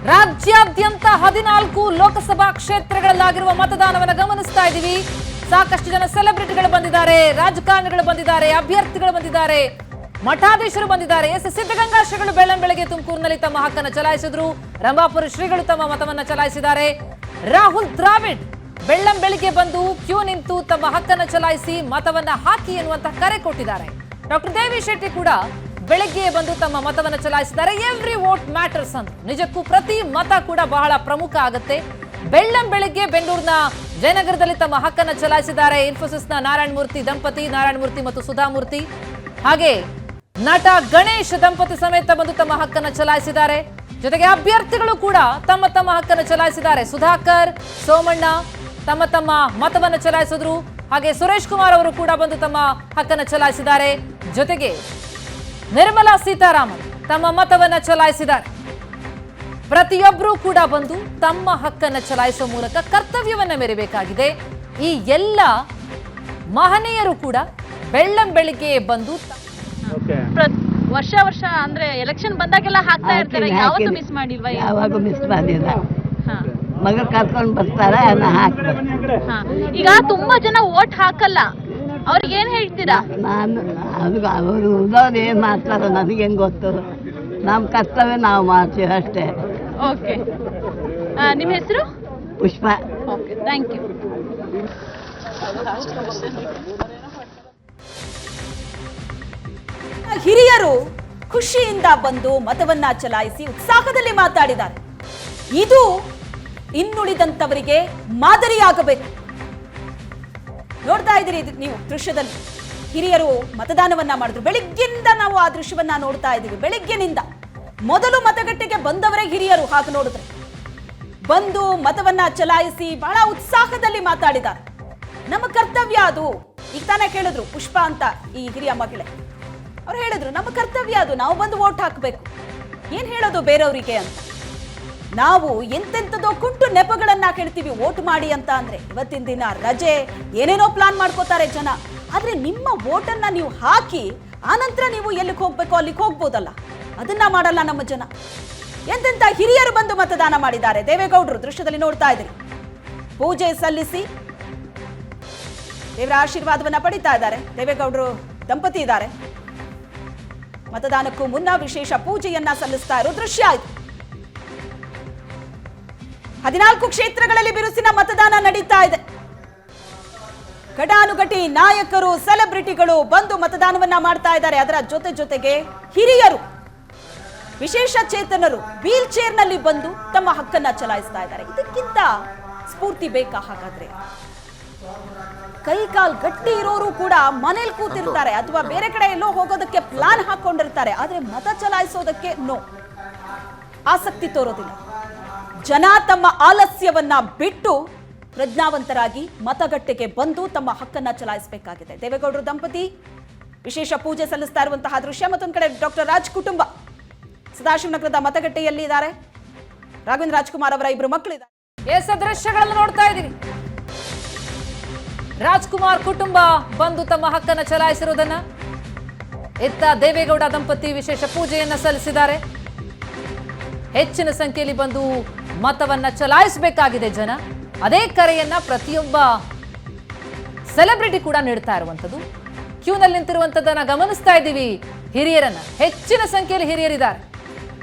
ರಾಜ್ಯಾದ್ಯಂತ 14 ಲೋಕಸಭಾ ಕ್ಷೇತ್ರಗಳಲ್ಲಾಗಿರುವ ಮತದಾನವನ್ನು ಗಮನಿಸ್ತಾ ಇದ್ದೀವಿ. ಸಾಕಷ್ಟು ಜನ ಸೆಲೆಬ್ರಿಟಿಗಳು ಬಂದಿದ್ದಾರೆ, ರಾಜಕಾರಣಿಗಳು ಬಂದಿದ್ದಾರೆ, ಅಭ್ಯರ್ಥಿಗಳು ಬಂದಿದ್ದಾರೆ, ಮಠಾಧೀಶರು ಬಂದಿದ್ದಾರೆ. ಸಿದ್ಧಗಂಗಾ ಶ್ರೀಗಳು ಬೆಳ್ಳಂಬೆಳಗ್ಗೆ ತುಮಕೂರಿನಲ್ಲಿ ತಮ್ಮ ಹಕ್ಕನ್ನು ಚಲಾಯಿಸಿದ್ರು. ರಂಭಾಪುರ ಶ್ರೀಗಳು ತಮ್ಮ ಮತವನ್ನು ಚಲಾಯಿಸಿದ್ದಾರೆ. ರಾಹುಲ್ ದ್ರಾವಿಡ್ ಬೆಳ್ಳಂಬೆಳಗ್ಗೆ ಬಂದು ಕ್ಯೂ ನಿಂತು ತಮ್ಮ ಹಕ್ಕನ್ನು ಚಲಾಯಿಸಿ ಮತವನ್ನ ಹಾಕಿ ಎನ್ನುವಂತ ಕರೆ ಕೊಟ್ಟಿದ್ದಾರೆ. ಡಾಕ್ಟರ್ ದೇವಿ ಶೆಟ್ಟಿ ಕೂಡ ಬೆಳಗ್ಗೆ ಬಂದು ತಮ್ಮ ಮತವನ್ನು ಚಲಾಯಿಸಿದ್ದಾರೆ. ಎವ್ರಿ ವೋಟ್ ಮ್ಯಾಟರ್ಸ್ ಅಂತ ನಿಜಕ್ಕೂ ಪ್ರತಿ ಮತ ಕೂಡ ಬಹಳ ಪ್ರಮುಖ ಆಗುತ್ತೆ. ಬೆಳ್ಳಂಬೆಳಗ್ಗೆ ಬೆಂಗಳೂರಿನ ಜಯನಗರದಲ್ಲಿ ತಮ್ಮ ಹಕ್ಕನ್ನು ಚಲಾಯಿಸಿದ್ದಾರೆ. ಇನ್ಫೋಸಿಸ್ನ ನಾರಾಯಣ ಮೂರ್ತಿ ದಂಪತಿ, ನಾರಾಯಣ ಮೂರ್ತಿ ಮತ್ತು ಸುಧಾಮೂರ್ತಿ, ಹಾಗೆ ನಟ ಗಣೇಶ್ ದಂಪತಿ ಸಮೇತ ಬಂದು ತಮ್ಮ ಹಕ್ಕನ್ನು ಚಲಾಯಿಸಿದ್ದಾರೆ. ಜೊತೆಗೆ ಅಭ್ಯರ್ಥಿಗಳು ಕೂಡ ತಮ್ಮ ತಮ್ಮ ಹಕ್ಕನ್ನು ಚಲಾಯಿಸಿದ್ದಾರೆ. ಸುಧಾಕರ್, ಸೋಮಣ್ಣ ತಮ್ಮ ತಮ್ಮ ಮತವನ್ನು ಚಲಾಯಿಸಿದ್ರು. ಹಾಗೆ ಸುರೇಶ್ ಕುಮಾರ್ ಅವರು ಕೂಡ ಬಂದು ತಮ್ಮ ಹಕ್ಕನ್ನು ಚಲಾಯಿಸಿದ್ದಾರೆ. ಜೊತೆಗೆ ನಿರ್ಮಲಾ ಸೀತಾರಾಮನ್ ತಮ್ಮ ಮತವನ್ನ ಚಲಾಯಿಸಿದ್ದಾರೆ. ಪ್ರತಿಯೊಬ್ಬರೂ ಕೂಡ ಬಂದು ತಮ್ಮ ಹಕ್ಕನ್ನು ಚಲಾಯಿಸುವ ಮೂಲಕ ಕರ್ತವ್ಯವನ್ನ ಮೆರೆಯಬೇಕಾಗಿದೆ. ಈ ಎಲ್ಲ ಮಹನೀಯರು ಕೂಡ ಬೆಳ್ಳಂಬೆಳಿಗ್ಗೆ ಬಂದು ವರ್ಷ ವರ್ಷ ಅಂದ್ರೆ ಎಲೆಕ್ಷನ್ ಬಂದಾಗೆಲ್ಲ ಹಾಕ್ತಾ ಇರ್ತಾರೆ. ಯಾವತ್ತೂ ಮಿಸ್ ಮಾಡಿಲ್ವಾ? ಯಾವಾಗ ಮಿಸ್ ಮಾಡಿಲ್ಲ. ಮಗ ಕರ್ಕೊಂಡು ಬರ್ತಾರೆ, ಈಗ ತುಂಬಾ ಜನ ವೋಟ್ ಹಾಕಲ್ಲ, ಅವ್ರಿಗೆ ಏನ್ ಹೇಳ್ತೀರಾ? ನಾನು ಅವರು ಉದೋರು ಏನ್ ಮಾಡ್ತಾರೋ ನನಗೆ ಹೆಂಗ್ ಗೊತ್ತು. ನಮ್ಮ ಕರ್ತವ್ಯ ನಾವು ಮಾಡ್ತೀವಿ ಅಷ್ಟೇ. ಓಕೆ, ನಿಮ್ಮ ಹೆಸರು? ಪುಷ್ಪ. Okay, thank you. ಹಿರಿಯರು ಖುಷಿಯಿಂದ ಬಂದು ಮತವನ್ನ ಚಲಾಯಿಸಿ ಉತ್ಸಾಹದಲ್ಲಿ ಮಾತಾಡಿದ್ದಾರೆ. ಇದು ಇನ್ನುಳಿದಂತವರಿಗೆ ಮಾದರಿಯಾಗಬೇಕು. ನೋಡ್ತಾ ಇದ್ದೀರಿ ನೀವು ದೃಶ್ಯದಲ್ಲಿ ಹಿರಿಯರು ಮತದಾನವನ್ನ ಮಾಡಿದ್ರು. ಬೆಳಿಗ್ಗೆಯಿಂದ ನಾವು ಆ ದೃಶ್ಯವನ್ನ ನೋಡ್ತಾ ಇದ್ದೀವಿ. ಬೆಳಿಗ್ಗೆನಿಂದ ಮೊದಲು ಮತಗಟ್ಟೆಗೆ ಬಂದವರೇ ಹಿರಿಯರು. ಹಾಗೆ ನೋಡಿದ್ರೆ ಬಂದು ಮತವನ್ನ ಚಲಾಯಿಸಿ ಬಹಳ ಉತ್ಸಾಹದಲ್ಲಿ ಮಾತಾಡಿದ್ದಾರೆ. ನಮ್ಮ ಕರ್ತವ್ಯ ಅದು. ಈಗ ತಾನೇ ಕೇಳಿದ್ರು ಪುಷ್ಪ ಅಂತ ಈ ಹಿರಿಯ ಮಹಿಳೆ, ಅವ್ರು ಹೇಳಿದ್ರು ನಮ್ಮ ಕರ್ತವ್ಯ ಅದು, ನಾವು ಬಂದು ವೋಟ್ ಹಾಕಬೇಕು. ಏನ್ ಹೇಳೋದು ಬೇರೆಯವರಿಗೆ ಅಂತ. ನಾವು ಎಂತೆಂಥದೋ ಕುಂಟು ನೆಪಗಳನ್ನ ಕೇಳ್ತೀವಿ ವೋಟ್ ಮಾಡಿ ಅಂತ. ಅಂದ್ರೆ ಇವತ್ತಿನ ದಿನ ರಜೆ ಏನೇನೋ ಪ್ಲಾನ್ ಮಾಡ್ಕೋತಾರೆ ಜನ. ಆದ್ರೆ ನಿಮ್ಮ ವೋಟನ್ನ ನೀವು ಹಾಕಿ ಆನಂತರ ನೀವು ಎಲ್ಲಿಗೆ ಹೋಗ್ಬೇಕು ಅಲ್ಲಿಗೆ ಹೋಗ್ಬೋದಲ್ಲ, ಅದನ್ನ ಮಾಡಲ್ಲ ನಮ್ಮ ಜನ. ಎಂತೆಂಥ ಹಿರಿಯರು ಬಂದು ಮತದಾನ ಮಾಡಿದ್ದಾರೆ. ದೇವೇಗೌಡರು ದೃಶ್ಯದಲ್ಲಿ ನೋಡ್ತಾ ಇದ್ದೀರಿ, ಪೂಜೆ ಸಲ್ಲಿಸಿ ದೇವರ ಆಶೀರ್ವಾದವನ್ನ ಪಡಿತಾ ಇದ್ದಾರೆ. ದೇವೇಗೌಡರು ದಂಪತಿ ಇದ್ದಾರೆ. ಮತದಾನಕ್ಕೂ ಮುನ್ನ ವಿಶೇಷ ಪೂಜೆಯನ್ನ ಸಲ್ಲಿಸ್ತಾ ಇರೋ ದೃಶ್ಯ ಆಯ್ತು. 14 ಕ್ಷೇತ್ರಗಳಲ್ಲಿ ಬಿರುಸಿನ ಮತದಾನ ನಡೀತಾ ಇದೆ. ಘಟಾನುಘಟಿ ನಾಯಕರು, ಸೆಲೆಬ್ರಿಟಿಗಳು ಬಂದು ಮತದಾನವನ್ನ ಮಾಡ್ತಾ ಇದ್ದಾರೆ. ಅದರ ಜೊತೆಗೆ ಹಿರಿಯರು, ವಿಶೇಷ ಚೇತನರು ವೀಲ್ ಚೇರ್ನಲ್ಲಿ ಬಂದು ತಮ್ಮ ಹಕ್ಕನ್ನ ಚಲಾಯಿಸ್ತಾ ಇದ್ದಾರೆ. ಇದಕ್ಕಿಂತ ಸ್ಫೂರ್ತಿ ಬೇಕಾ? ಹಾಗಾದ್ರೆ ಕೈ ಕಾಲ್ ಗಟ್ಟಿ ಇರೋರು ಕೂಡ ಮನೇಲಿ ಕೂತಿರ್ತಾರೆ ಅಥವಾ ಬೇರೆ ಕಡೆ ಎಲ್ಲೋ ಹೋಗೋದಕ್ಕೆ ಪ್ಲಾನ್ ಹಾಕೊಂಡಿರ್ತಾರೆ. ಆದ್ರೆ ಮತ ಚಲಾಯಿಸೋದಕ್ಕೆ ಆಸಕ್ತಿ ತೋರೋದಿಲ್ಲ. ಜನ ತಮ್ಮ ಆಲಸ್ಯವನ್ನ ಬಿಟ್ಟು ಪ್ರಜ್ಞಾವಂತರಾಗಿ ಮತಗಟ್ಟೆಗೆ ಬಂದು ತಮ್ಮ ಹಕ್ಕನ್ನ ಚಲಾಯಿಸಬೇಕಾಗಿದೆ. ದೇವೇಗೌಡರು ದಂಪತಿ ವಿಶೇಷ ಪೂಜೆ ಸಲ್ಲಿಸ್ತಾ ಇರುವಂತಹ ದೃಶ್ಯ. ಮತ್ತೊಂದು ಕಡೆ ಡಾಕ್ಟರ್ ರಾಜ್ ಕುಟುಂಬ ಸದಾಶಿವನಗರದ ಮತಗಟ್ಟೆಯಲ್ಲಿ ಇದ್ದಾರೆ. ರಾಘವೇಂದ್ರ ರಾಜ್ಕುಮಾರ್ ಅವರ 2 ಮಕ್ಕಳಿದ್ದಾರೆ. ದೃಶ್ಯಗಳನ್ನು ನೋಡ್ತಾ ಇದ್ದೀವಿ. ರಾಜ್ಕುಮಾರ್ ಕುಟುಂಬ ಬಂದು ತಮ್ಮ ಹಕ್ಕನ್ನು ಚಲಾಯಿಸಿರುವುದನ್ನ, ಇತ್ತ ದೇವೇಗೌಡ ದಂಪತಿ ವಿಶೇಷ ಪೂಜೆಯನ್ನ ಸಲ್ಲಿಸಿದ್ದಾರೆ. ಹೆಚ್ಚಿನ ಸಂಖ್ಯೆಯಲ್ಲಿ ಬಂದು ಮತವನ್ನ ಚಲಾಯಿಸಬೇಕಾಗಿದೆ ಜನ. ಅದೇ ಕರೆಯನ್ನ ಪ್ರತಿಯೊಬ್ಬ ಸೆಲೆಬ್ರಿಟಿ ಕೂಡ ನೀಡ್ತಾ ಇರುವಂತದ್ದು. ಕ್ಯೂನಲ್ಲಿ ನಿಂತಿರುವಂತದ್ದನ್ನ ಗಮನಿಸ್ತಾ ಇದ್ದೀವಿ. ಹಿರಿಯರನ್ನ ಹೆಚ್ಚಿನ ಸಂಖ್ಯೆಯಲ್ಲಿ ಹಿರಿಯರಿದ್ದಾರೆ.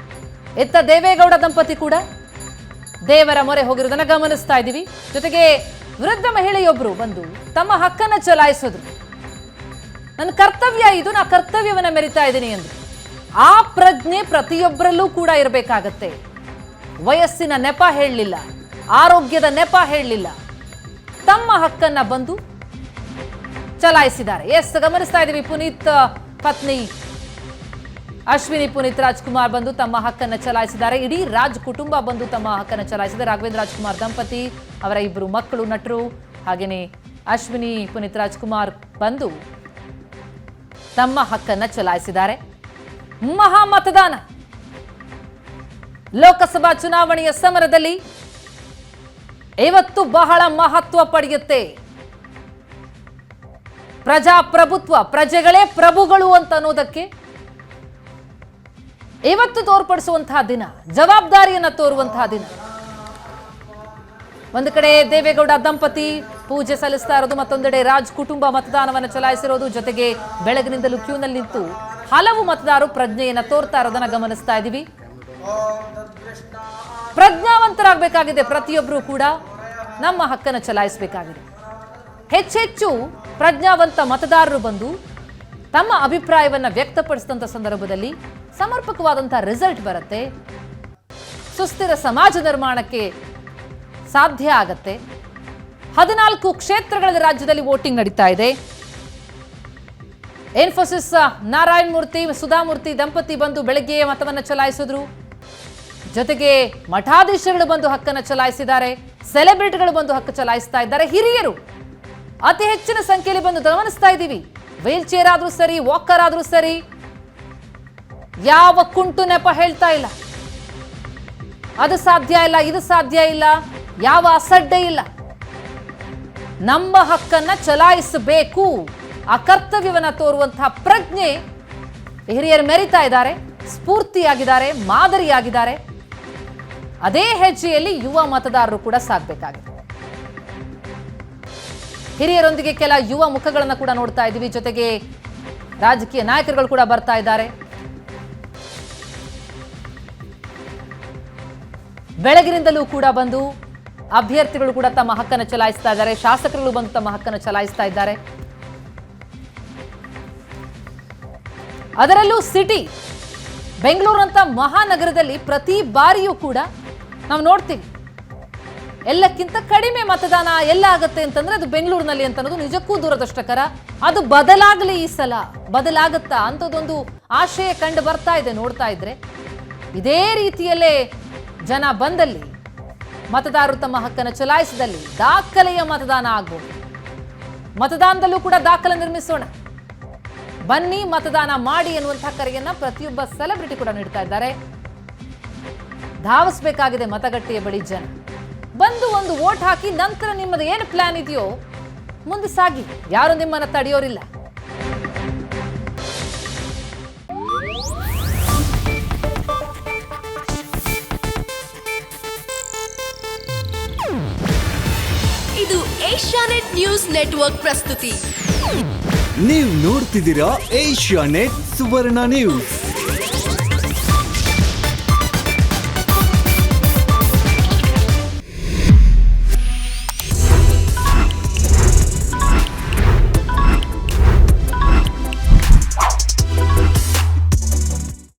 ಇತ್ತ ದೇವೇಗೌಡ ದಂಪತಿ ಕೂಡ ದೇವರ ಮೊರೆ ಹೋಗಿರುವುದನ್ನ ಗಮನಿಸ್ತಾ ಇದ್ದೀವಿ. ಜೊತೆಗೆ ವೃದ್ಧ ಮಹಿಳೆಯೊಬ್ಬರು ಬಂದು ತಮ್ಮ ಹಕ್ಕನ್ನ ಚಲಾಯಿಸಿದ್ರು. ನನ್ನ ಕರ್ತವ್ಯ ಇದು, ನಾ ಕರ್ತವ್ಯವನ್ನ ಮೆರಿತಾ ಇದ್ದೀನಿ ಎಂದು. ಆ ಪ್ರಜ್ಞೆ ಪ್ರತಿಯೊಬ್ಬರಲ್ಲೂ ಕೂಡ ಇರಬೇಕಾಗತ್ತೆ. ವಯಸ್ಸಿನ ನೆಪ ಹೇಳಲಿಲ್ಲ, ಆರೋಗ್ಯದ ನೆಪ ಹೇಳಲಿಲ್ಲ, ತಮ್ಮ ಹಕ್ಕನ್ನ ಬಂದು ಚಲಾಯಿಸಿದ್ದಾರೆ. ಗಮನಿಸ್ತಾ ಇದ್ದೀವಿ. ಪುನೀತ್ ಪತ್ನಿ ಅಶ್ವಿನಿ ಪುನೀತ್ ರಾಜ್ಕುಮಾರ್ ಬಂದು ತಮ್ಮ ಹಕ್ಕನ್ನು ಚಲಾಯಿಸಿದ್ದಾರೆ. ಇಡೀ ರಾಜ್ ಕುಟುಂಬ ಬಂದು ತಮ್ಮ ಹಕ್ಕನ್ನು ಚಲಾಯಿಸಿದ್ದಾರೆ. ರಾಘವೇಂದ್ರ ರಾಜ್ಕುಮಾರ್ ದಂಪತಿ, ಅವರ 2 ಮಕ್ಕಳು ನಟರು, ಹಾಗೆಯೇ ಅಶ್ವಿನಿ ಪುನೀತ್ ರಾಜ್ಕುಮಾರ್ ಬಂದು ತಮ್ಮ ಹಕ್ಕನ್ನು ಚಲಾಯಿಸಿದ್ದಾರೆ. ಮಹಾ ಮತದಾನ ಲೋಕಸಭಾ ಚುನಾವಣೆಯ ಸಮರದಲ್ಲಿ ಇವತ್ತು ಬಹಳ ಮಹತ್ವ ಪಡೆಯುತ್ತೆ. ಪ್ರಜಾಪ್ರಭುತ್ವ, ಪ್ರಜೆಗಳೇ ಪ್ರಭುಗಳು ಅಂತ ಅನ್ನೋದಕ್ಕೆ ಇವತ್ತು ತೋರ್ಪಡಿಸುವಂತಹ ದಿನ, ಜವಾಬ್ದಾರಿಯನ್ನ ತೋರುವಂತಹ ದಿನ. ಒಂದು ಕಡೆ ದೇವೇಗೌಡ ದಂಪತಿ ಪೂಜೆ ಸಲ್ಲಿಸ್ತಾ ಇರೋದು, ಮತ್ತೊಂದೆಡೆ ರಾಜ್ ಕುಟುಂಬ ಮತದಾನವನ್ನು ಚಲಾಯಿಸಿರೋದು, ಜೊತೆಗೆ ಬೆಳಗಿನಿಂದಲೂ ಕ್ಯೂನಲ್ಲಿ ನಿಂತು ಹಲವು ಮತದಾರರು ಪ್ರಜ್ಞೆಯನ್ನ ತೋರ್ತಾ ಇರೋದನ್ನ ಗಮನಿಸ್ತಾ ಇದ್ದೀವಿ. ಪ್ರಜ್ಞಾವಂತರಾಗಬೇಕಾಗಿದೆ ಪ್ರತಿಯೊಬ್ಬರು ಕೂಡ, ನಮ್ಮ ಹಕ್ಕನ್ನು ಚಲಾಯಿಸಬೇಕಾಗಿದೆ. ಹೆಚ್ಚೆಚ್ಚು ಪ್ರಜ್ಞಾವಂತ ಮತದಾರರು ಬಂದು ತಮ್ಮ ಅಭಿಪ್ರಾಯವನ್ನ ವ್ಯಕ್ತಪಡಿಸಿದಂಥ ಸಂದರ್ಭದಲ್ಲಿ ಸಮರ್ಪಕವಾದಂಥ ರಿಸಲ್ಟ್ ಬರುತ್ತೆ, ಸುಸ್ಥಿರ ಸಮಾಜ ನಿರ್ಮಾಣಕ್ಕೆ ಸಾಧ್ಯ ಆಗತ್ತೆ. 14 ಕ್ಷೇತ್ರಗಳಲ್ಲಿ ರಾಜ್ಯದಲ್ಲಿ ವೋಟಿಂಗ್ ನಡೀತಾ ಇದೆ. ಇನ್ಫೋಸಿಸ್ ನಾರಾಯಣ ಮೂರ್ತಿ ಸುಧಾಮೂರ್ತಿ ದಂಪತಿ ಬಂದು ಬೆಳಗ್ಗೆ ಮತವನ್ನು ಚಲಾಯಿಸಿದ್ರು. ಜೊತೆಗೆ ಮಠಾಧೀಶರುಗಳು ಬಂದು ಹಕ್ಕನ್ನು ಚಲಾಯಿಸಿದ್ದಾರೆ, ಸೆಲೆಬ್ರಿಟಿಗಳು ಬಂದು ಹಕ್ಕು ಚಲಾಯಿಸ್ತಾ ಇದ್ದಾರೆ, ಹಿರಿಯರು ಅತಿ ಹೆಚ್ಚಿನ ಸಂಖ್ಯೆಯಲ್ಲಿ ಬಂದು ಗಮನಿಸ್ತಾ ಇದ್ದೀವಿ. ವೀಲ್ ಚೇರ್ ಆದ್ರೂ ಸರಿ, ವಾಕರ್ ಆದ್ರೂ ಸರಿ, ಯಾವ ಕುಂಟು ನೆಪ ಹೇಳ್ತಾ ಇಲ್ಲ. ಅದು ಸಾಧ್ಯ ಇಲ್ಲ, ಇದು ಸಾಧ್ಯ ಇಲ್ಲ, ಯಾವ ಅಸಡ್ಡೆ ಇಲ್ಲ. ನಮ್ಮ ಹಕ್ಕನ್ನ ಚಲಾಯಿಸಬೇಕು, ಆ ಕರ್ತವ್ಯವನ್ನ ತೋರುವಂತಹ ಪ್ರಜ್ಞೆ ಹಿರಿಯರು ಮೆರಿತಾ ಇದ್ದಾರೆ, ಸ್ಫೂರ್ತಿಯಾಗಿದ್ದಾರೆ, ಮಾದರಿಯಾಗಿದ್ದಾರೆ. ಅದೇ ಹೆಜ್ಜೆಯಲ್ಲಿ ಯುವ ಮತದಾರರು ಕೂಡ ಸಾಗಬೇಕಾಗಿದೆ. ಹಿರಿಯರೊಂದಿಗೆ ಕೆಲ ಯುವ ಮುಖಗಳನ್ನು ಕೂಡ ನೋಡ್ತಾ ಇದ್ದೀವಿ. ಜೊತೆಗೆ ರಾಜಕೀಯ ನಾಯಕರುಗಳು ಕೂಡ ಬರ್ತಾ ಇದ್ದಾರೆ. ಬೆಳಗಿನಿಂದಲೂ ಕೂಡ ಬಂದು ಅಭ್ಯರ್ಥಿಗಳು ಕೂಡ ತಮ್ಮ ಹಕ್ಕನ್ನು ಚಲಾಯಿಸ್ತಾ ಇದ್ದಾರೆ, ಶಾಸಕರುಗಳು ಬಂದು ತಮ್ಮ ಹಕ್ಕನ್ನು ಚಲಾಯಿಸ್ತಾ ಇದ್ದಾರೆ. ಅದರಲ್ಲೂ ಸಿಟಿ ಬೆಂಗಳೂರಂತ ಮಹಾನಗರದಲ್ಲಿ ಪ್ರತಿ ಬಾರಿಯೂ ಕೂಡ ನಾವು ನೋಡ್ತೀವಿ, ಎಲ್ಲಕ್ಕಿಂತ ಕಡಿಮೆ ಮತದಾನ ಎಲ್ಲ ಆಗತ್ತೆ ಅಂತಂದ್ರೆ ಅದು ಬೆಂಗಳೂರಿನಲ್ಲಿ ಅಂತ ಅನ್ನೋದು ನಿಜಕ್ಕೂ ದುರದೃಷ್ಟಕರ. ಅದು ಬದಲಾಗಲಿ, ಈ ಸಲ ಬದಲಾಗತ್ತಾ ಅಂತದೊಂದು ಆಶಯ ಕಂಡು ಬರ್ತಾ ಇದೆ. ನೋಡ್ತಾ ಇದ್ರೆ ಇದೇ ರೀತಿಯಲ್ಲೇ ಜನ ಬಂದಲ್ಲಿ, ಮತದಾರರು ತಮ್ಮ ಹಕ್ಕನ್ನು ಚಲಾಯಿಸಿದಲ್ಲಿ ದಾಖಲೆಯ ಮತದಾನ ಆಗ್ಬೋದು. ಮತದಾನದಲ್ಲೂ ಕೂಡ ದಾಖಲೆ ನಿರ್ಮಿಸೋಣ, ಬನ್ನಿ ಮತದಾನ ಮಾಡಿ ಎನ್ನುವಂತಹ ಕರೆಯನ್ನ ಪ್ರತಿಯೊಬ್ಬ ಸೆಲೆಬ್ರಿಟಿ ಕೂಡ ನೀಡ್ತಾ ಇದ್ದಾರೆ. ಧಾವಿಸಬೇಕಾಗಿದೆ ಮತಗಟ್ಟೆಯ ಬಳಿ ಜನ. ಬಂದು ಒಂದು ವೋಟ್ ಹಾಕಿ ನಂತರ ನಿಮ್ಮದು ಏನು ಪ್ಲಾನ್ ಇದೆಯೋ ಮುಂದೆ ಸಾಗಿ, ಯಾರು ನಿಮ್ಮನ್ನ ತಡೆಯೋರಿಲ್ಲ. ಇದು ಏಷ್ಯಾನೆಟ್ ನ್ಯೂಸ್ ನೆಟ್ವರ್ಕ್ ಪ್ರಸ್ತುತಿ. ನೀವು ನೋಡ್ತಿದ್ದೀರಾ ಏಷ್ಯಾನೆಟ್ ಸುವರ್ಣ ನ್ಯೂಸ್.